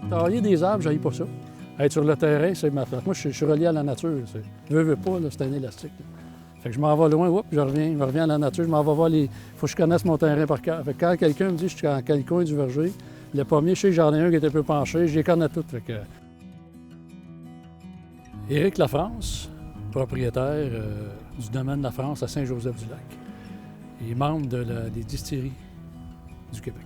Tailler des arbres, j'haïs pas ça. Être sur le terrain, c'est ma place. Moi, je suis relié à la nature. Veux pas, là, c'est un élastique. Là. Fait que je m'en vais loin, je reviens à la nature, je m'en vais voir les. Faut que je connaisse mon terrain par cœur. Fait que quand quelqu'un me dit je suis dans quel coin du verger, le pommier, je sais que j'en ai un qui est un peu penché, je les connais toutes. Fait que... Éric Lafrance, propriétaire du domaine Lafrance à Saint-Joseph-du-Lac. Il est membre des distilleries du Québec.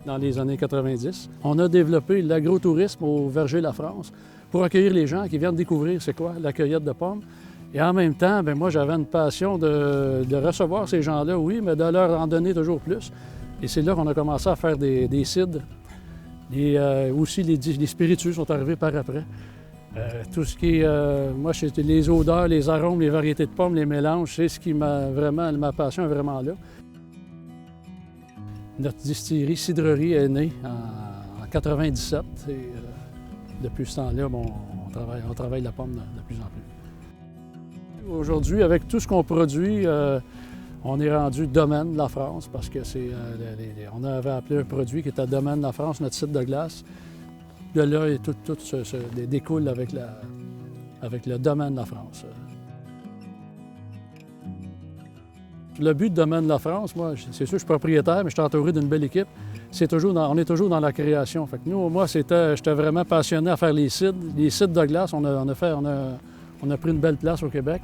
Dans les années 90, on a développé l'agrotourisme au verger Lafrance pour accueillir les gens qui viennent découvrir c'est quoi la cueillette de pommes. Et en même temps, bien, moi, j'avais une passion de recevoir ces gens-là, oui, mais de leur en donner toujours plus. Et c'est là qu'on a commencé à faire des cidres. Aussi, les spiritueux sont arrivés par après. Tout ce qui est, moi, les odeurs, les arômes, les variétés de pommes, les mélanges, c'est ce qui m'a vraiment, ma passion est vraiment là. Notre distillerie cidrerie est née en 97 et depuis ce temps-là, bon, on travaille la pomme de plus en plus. Aujourd'hui, avec tout ce qu'on produit, on est rendu Domaine Lafrance parce que on avait appelé un produit qui était Domaine Lafrance, notre site de glace. De là, et tout découle avec le Domaine Lafrance. Le but de Domaine Lafrance, moi, c'est sûr que je suis propriétaire, mais je suis entouré d'une belle équipe. On est toujours dans la création. Fait que nous, moi, j'étais vraiment passionné à faire les cidres de glace. On a pris une belle place au Québec.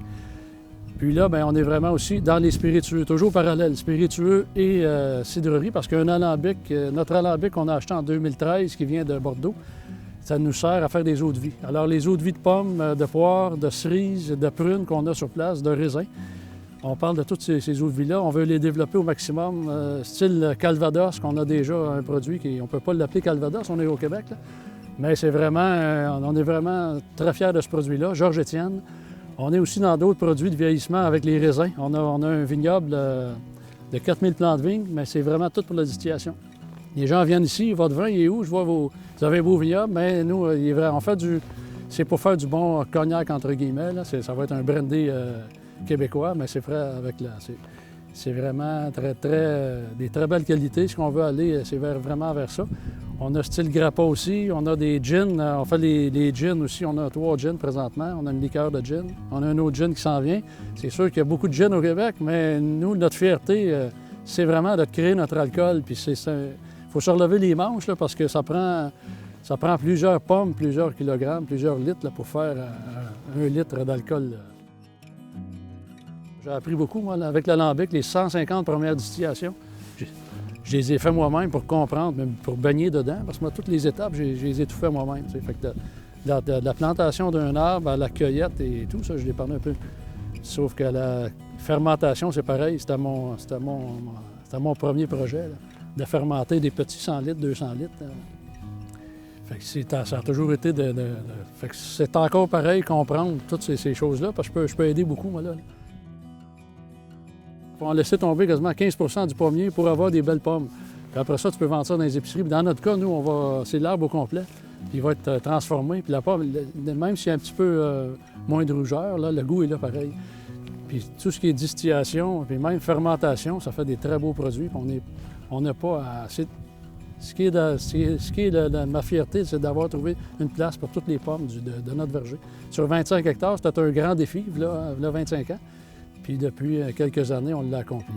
Puis là, bien, on est vraiment aussi dans les spiritueux, toujours parallèle, spiritueux et cidrerie, parce qu'un alambic, notre alambic qu'on a acheté en 2013, qui vient de Bordeaux, ça nous sert à faire des eaux de vie. Alors, les eaux de vie de pommes, de poires, de cerises, de prunes qu'on a sur place, de raisins, on parle de toutes ces eaux de vie-là. On veut les développer au maximum, style Calvados, qu'on a déjà un produit on ne peut pas l'appeler Calvados, on est au Québec, là. Mais c'est vraiment, on est vraiment très fiers de ce produit-là. Georges-Étienne. On est aussi dans d'autres produits de vieillissement avec les raisins. On a un vignoble de 4000 plants de vigne, mais c'est vraiment tout pour la distillation. Les gens viennent ici, votre vin, il est où? Je vois vous avez un beau vignoble, mais nous, on fait c'est pour faire du bon cognac, entre guillemets. Là. Ça va être un brandy québécois, mais c'est frais avec c'est vraiment des très belles qualités. Ce qu'on veut aller, c'est vraiment vers ça. On a style grappa aussi, on a des gins, on fait les gins aussi, on a 3 gins présentement, on a une liqueur de gin, on a un autre gin qui s'en vient. C'est sûr qu'il y a beaucoup de gin au Québec, mais nous, notre fierté, c'est vraiment de créer notre alcool. Puis il faut se relever les manches là, parce que ça prend plusieurs pommes, plusieurs kilogrammes, plusieurs litres là, pour faire 1 litre d'alcool. J'ai appris beaucoup, moi, avec l'alambic, les 150 premières distillations. Je les ai fait moi-même pour comprendre, même pour baigner dedans, parce que moi, toutes les étapes, je les ai tout fait moi-même. Fait que de la plantation d'un arbre à la cueillette et tout, ça, je l'ai parlé un peu. Sauf que la fermentation, c'est pareil, c'était mon premier projet, là, de fermenter des petits 100 litres, 200 litres. Fait que ça a toujours été Fait que c'est encore pareil, comprendre toutes ces choses-là, parce que je peux aider beaucoup, moi, là. On va laisser tomber quasiment 15 du pommier pour avoir des belles pommes. Puis après ça, tu peux vendre ça dans les épiceries. Puis dans notre cas, nous, c'est l'arbre au complet. Puis il va être transformé. Puis la pomme, même s'il y a un petit peu moins de rougeur, là, le goût est là pareil. Puis tout ce qui est distillation, puis même fermentation, ça fait des très beaux produits. Puis on n'a pas à... Ce qui est ma fierté, c'est d'avoir trouvé une place pour toutes les pommes de notre verger. Sur 25 hectares, c'était un grand défi, là 25 ans. Puis depuis quelques années, on l'a accompli.